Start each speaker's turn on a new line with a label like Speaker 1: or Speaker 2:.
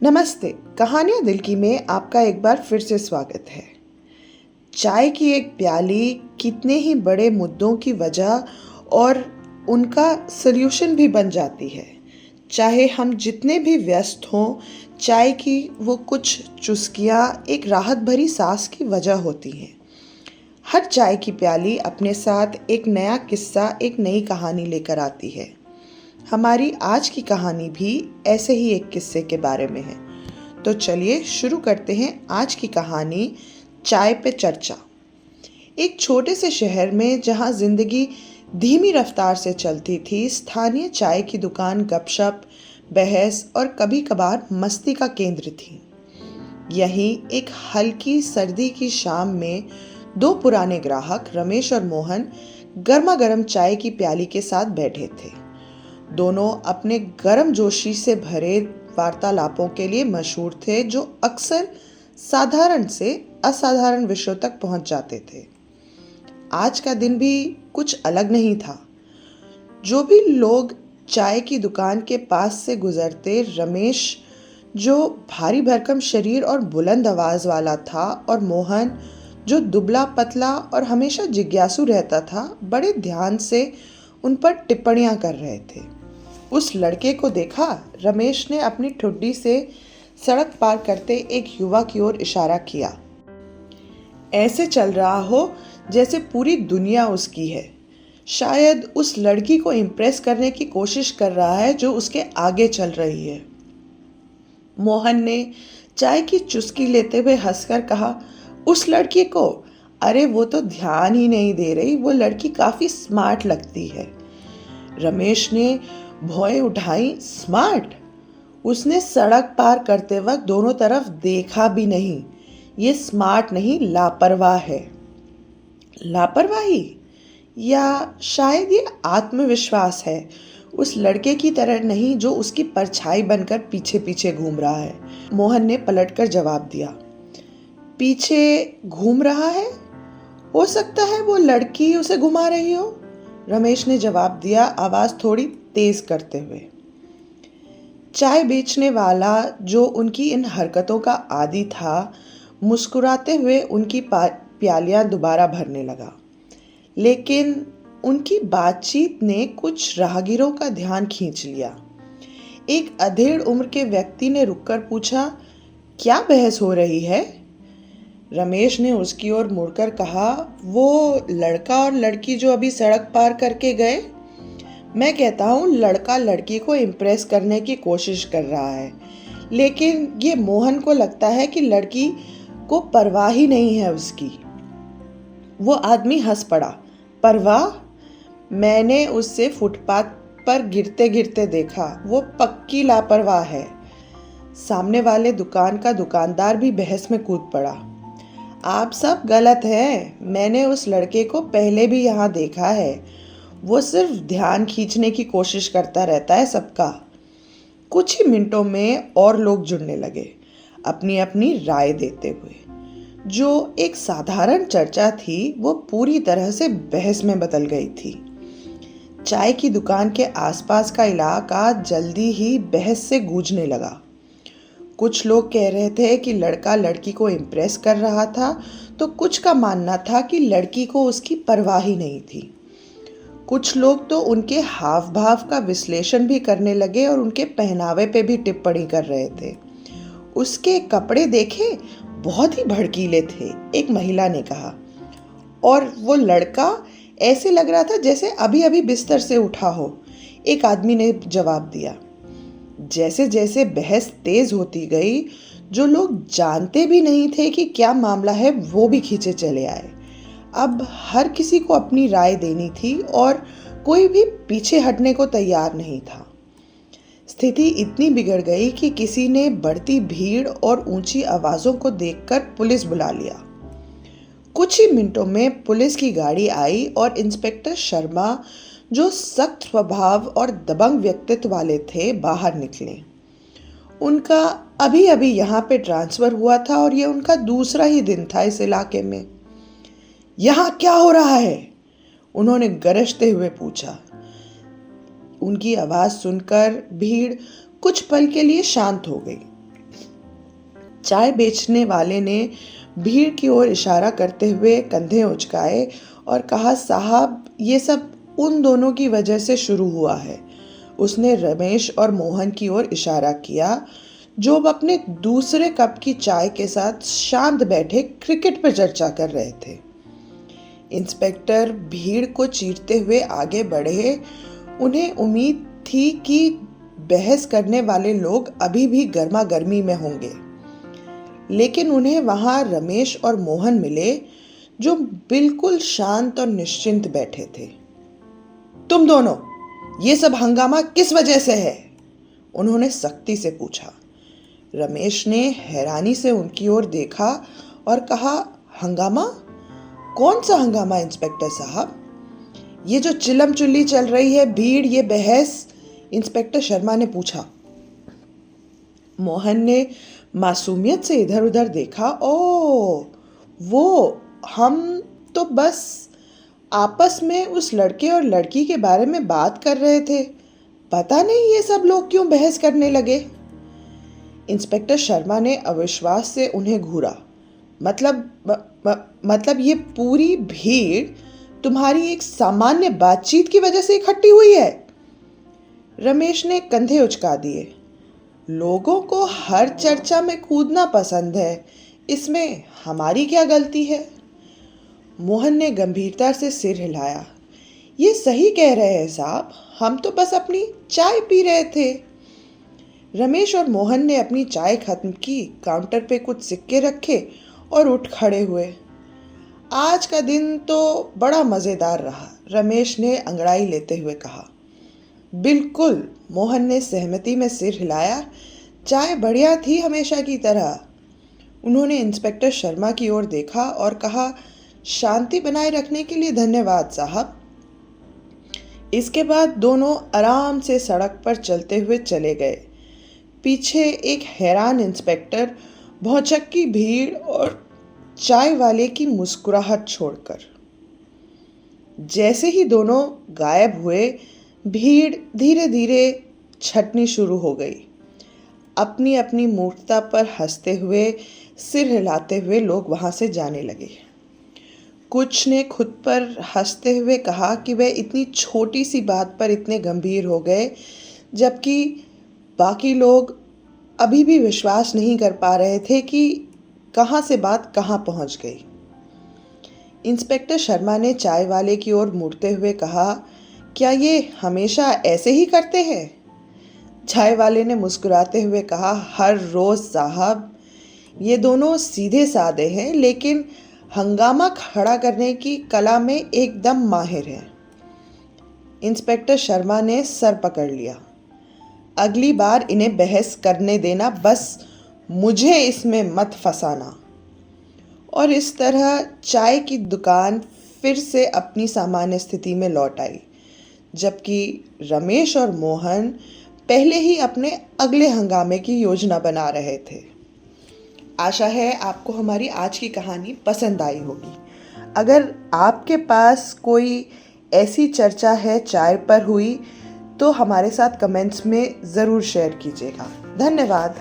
Speaker 1: नमस्ते। कहानियाँ दिल की में आपका एक बार फिर से स्वागत है। चाय की एक प्याली कितने ही बड़े मुद्दों की वजह और उनका सल्यूशन भी बन जाती है। चाहे हम जितने भी व्यस्त हों, चाय की वो कुछ चुस्कियाँ एक राहत भरी सांस की वजह होती हैं। हर चाय की प्याली अपने साथ एक नया किस्सा, एक नई कहानी लेकर आती है। हमारी आज की कहानी भी ऐसे ही एक किस्से के बारे में है। तो चलिए शुरू करते हैं आज की कहानी, चाय पे चर्चा। एक छोटे से शहर में जहाँ जिंदगी धीमी रफ्तार से चलती थी, स्थानीय चाय की दुकान गपशप, बहस और कभी कभार मस्ती का केंद्र थी। यहीं एक हल्की सर्दी की शाम में दो पुराने ग्राहक रमेश और मोहन गर्मा गर्म चाय की प्याली के साथ बैठे थे। दोनों अपने गर्म जोशी से भरे वार्तालापों के लिए मशहूर थे, जो अक्सर साधारण से असाधारण विषयों तक पहुंच जाते थे। आज का दिन भी कुछ अलग नहीं था। जो भी लोग चाय की दुकान के पास से गुजरते, रमेश जो भारी भरकम शरीर और बुलंद आवाज वाला था, और मोहन जो दुबला पतला और हमेशा जिज्ञासु रहता था, बड़े ध्यान से उन पर टिप्पणियां कर रहे थे। उस लड़के को देखा? रमेश ने अपनी ठुड्डी से सड़क पार करते एक युवा की ओर इशारा किया। ऐसे चल रहा हो जैसे पूरी दुनिया उसकी है। शायद उस लड़की को इम्प्रेस करने की कोशिश कर रहा है जो उसके आगे चल रही है। मोहन ने चाय की चुस्की लेते हुए हंसकर कहा, उस लड़की को? अरे वो तो ध्यान ही नहीं दे रही, वो लड़की काफी स्मार्ट लगती है। रमेश ने भौएं उठाई। स्मार्ट? उसने सड़क पार करते वक्त दोनों तरफ देखा भी नहीं। ये स्मार्ट नहीं, लापरवाह है। लापरवाही? या शायद ये आत्मविश्वास है। उस लड़के की तरह नहीं जो उसकी परछाई बनकर पीछे पीछे घूम रहा है। मोहन ने पलटकर जवाब दिया। पीछे घूम रहा है? हो सकता है वो लड़की उसे घुमा रही हो, रमेश ने जवाब दिया, आवाज थोड़ी तेज करते हुए। चाय बेचने वाला, जो उनकी इन हरकतों का आदी था, मुस्कुराते हुए उनकी प्यालियां दोबारा भरने लगा। लेकिन उनकी बातचीत ने कुछ राहगीरों का ध्यान खींच लिया। एक अधेड़ उम्र के व्यक्ति ने रुककर पूछा, क्या बहस हो रही है? रमेश ने उसकी ओर मुड़कर कहा, वो लड़का और लड़की जो अभी सड़क पार करके गए। मैं कहता हूँ लड़का लड़की को इम्प्रेस करने की कोशिश कर रहा है, लेकिन ये मोहन को लगता है कि लड़की को परवाह ही नहीं है उसकी। वो आदमी हंस पड़ा। परवाह? मैंने उससे फुटपाथ पर गिरते गिरते देखा। वो पक्की लापरवाह है। सामने वाले दुकान का दुकानदार भी बहस में कूद पड़ा। आप सब गलत हैं। मैंने उस लड़के को पहले भी यहाँ देखा है। वो सिर्फ ध्यान खींचने की कोशिश करता रहता है सबका। कुछ ही मिनटों में और लोग जुड़ने लगे, अपनी अपनी राय देते हुए। जो एक साधारण चर्चा थी, वो पूरी तरह से बहस में बदल गई थी। चाय की दुकान के आसपास का इलाका जल्दी ही बहस से गूंजने लगा। कुछ लोग कह रहे थे कि लड़का लड़की को इम्प्रेस कर रहा था, तो कुछ का मानना था कि लड़की को उसकी परवाह ही नहीं थी। कुछ लोग तो उनके हाव भाव का विश्लेषण भी करने लगे और उनके पहनावे पे भी टिप्पणी कर रहे थे। उसके कपड़े देखे, बहुत ही भड़कीले थे, एक महिला ने कहा। और वो लड़का ऐसे लग रहा था जैसे अभी अभी बिस्तर से उठा हो, एक आदमी ने जवाब दिया। जैसे जैसे बहस तेज होती गई, जो लोग जानते भी नहीं थे कि क्या मामला है, वो भी खींचे चले आए। अब हर किसी को अपनी राय देनी थी और कोई भी पीछे हटने को तैयार नहीं था। स्थिति इतनी बिगड़ गई कि किसी ने बढ़ती भीड़ और ऊंची आवाजों को देखकर पुलिस बुला लिया। कुछ ही मिनटों में पुलिस की गाड़ी आई और इंस्पेक्टर शर्मा, जो सख्त स्वभाव और दबंग व्यक्तित्व वाले थे, बाहर निकले। उनका अभी अभी यहाँ पे ट्रांसफर हुआ था और ये उनका दूसरा ही दिन था इस इलाके में। यहाँ क्या हो रहा है? उन्होंने गरजते हुए पूछा। उनकी आवाज सुनकर भीड़ कुछ पल के लिए शांत हो गई। चाय बेचने वाले ने भीड़ की ओर इशारा करते हुए कंधे उचकाए और कहा, साहब, ये सब उन दोनों की वजह से शुरू हुआ है। उसने रमेश और मोहन की ओर इशारा किया, जो अब अपने दूसरे कप की चाय के साथ शांत बैठे क्रिकेट पर चर्चा कर रहे थे। इंस्पेक्टर भीड़ को चीरते हुए आगे बढ़े। उन्हें उम्मीद थी कि बहस करने वाले लोग अभी भी गर्मा गर्मी में होंगे, लेकिन उन्हें वहां रमेश और मोहन मिले, जो बिल्कुल शांत और निश्चिंत बैठे थे। तुम दोनों, ये सब हंगामा किस वजह से है? उन्होंने सख्ती से पूछा। रमेश ने हैरानी से उनकी ओर देखा और कहा, हंगामा? कौन सा हंगामा इंस्पेक्टर साहब? ये जो चिल्लम चिल्ली चल रही है, भीड़, ये बहस? इंस्पेक्टर शर्मा ने पूछा। मोहन ने मासूमियत से इधर उधर देखा। ओ, वो, हम तो बस आपस में उस लड़के और लड़की के बारे में बात कर रहे थे। पता नहीं ये सब लोग क्यों बहस करने लगे। इंस्पेक्टर शर्मा ने अविश्वास से उन्हें घूरा। मतलब ये पूरी भीड़ तुम्हारी एक सामान्य बातचीत की वजह से इकट्ठी हुई है? रमेश ने कंधे उचका दिए। लोगों को हर चर्चा में कूदना पसंद है, इसमें हमारी क्या गलती है? मोहन ने गंभीरता से सिर हिलाया। ये सही कह रहे हैं साहब, हम तो बस अपनी चाय पी रहे थे। रमेश और मोहन ने अपनी चाय खत्म की, काउंटर पे कुछ सिक्के रखे और उठ खड़े हुए। आज का दिन तो बड़ा मज़ेदार रहा, रमेश ने अंगड़ाई लेते हुए कहा। बिल्कुल, मोहन ने सहमति में सिर हिलाया। चाय बढ़िया थी हमेशा की तरह। उन्होंने इंस्पेक्टर शर्मा की ओर देखा और कहा, शांति बनाए रखने के लिए धन्यवाद साहब। इसके बाद दोनों आराम से सड़क पर चलते हुए चले गए। पीछे एक हैरान इंस्पेक्टर, भौचक्की भीड़ और चाय वाले की मुस्कुराहट छोड़कर। जैसे ही दोनों गायब हुए, भीड़ धीरे धीरे छटनी शुरू हो गई। अपनी अपनी मूर्खता पर हंसते हुए, सिर हिलाते हुए लोग वहां से जाने लगे। कुछ ने खुद पर हंसते हुए कहा कि वे इतनी छोटी सी बात पर इतने गंभीर हो गए, जबकि बाकी लोग अभी भी विश्वास नहीं कर पा रहे थे कि कहां से बात कहां पहुंच गई। इंस्पेक्टर शर्मा ने चाय वाले की ओर मुड़ते हुए कहा, क्या ये हमेशा ऐसे ही करते हैं? चाय वाले ने मुस्कुराते हुए कहा, हर रोज साहब। ये दोनों सीधे साधे हैं, लेकिन हंगामा खड़ा करने की कला में एकदम माहिर हैं। इंस्पेक्टर शर्मा ने सर पकड़ लिया। अगली बार इन्हें बहस करने देना, बस मुझे इसमें मत फंसाना। और इस तरह चाय की दुकान फिर से अपनी सामान्य स्थिति में लौट आई, जबकि रमेश और मोहन पहले ही अपने अगले हंगामे की योजना बना रहे थे। आशा है आपको हमारी आज की कहानी पसंद आई होगी। अगर आपके पास कोई ऐसी चर्चा है चाय पर हुई, तो हमारे साथ कमेंट्स में ज़रूर शेयर कीजिएगा। धन्यवाद।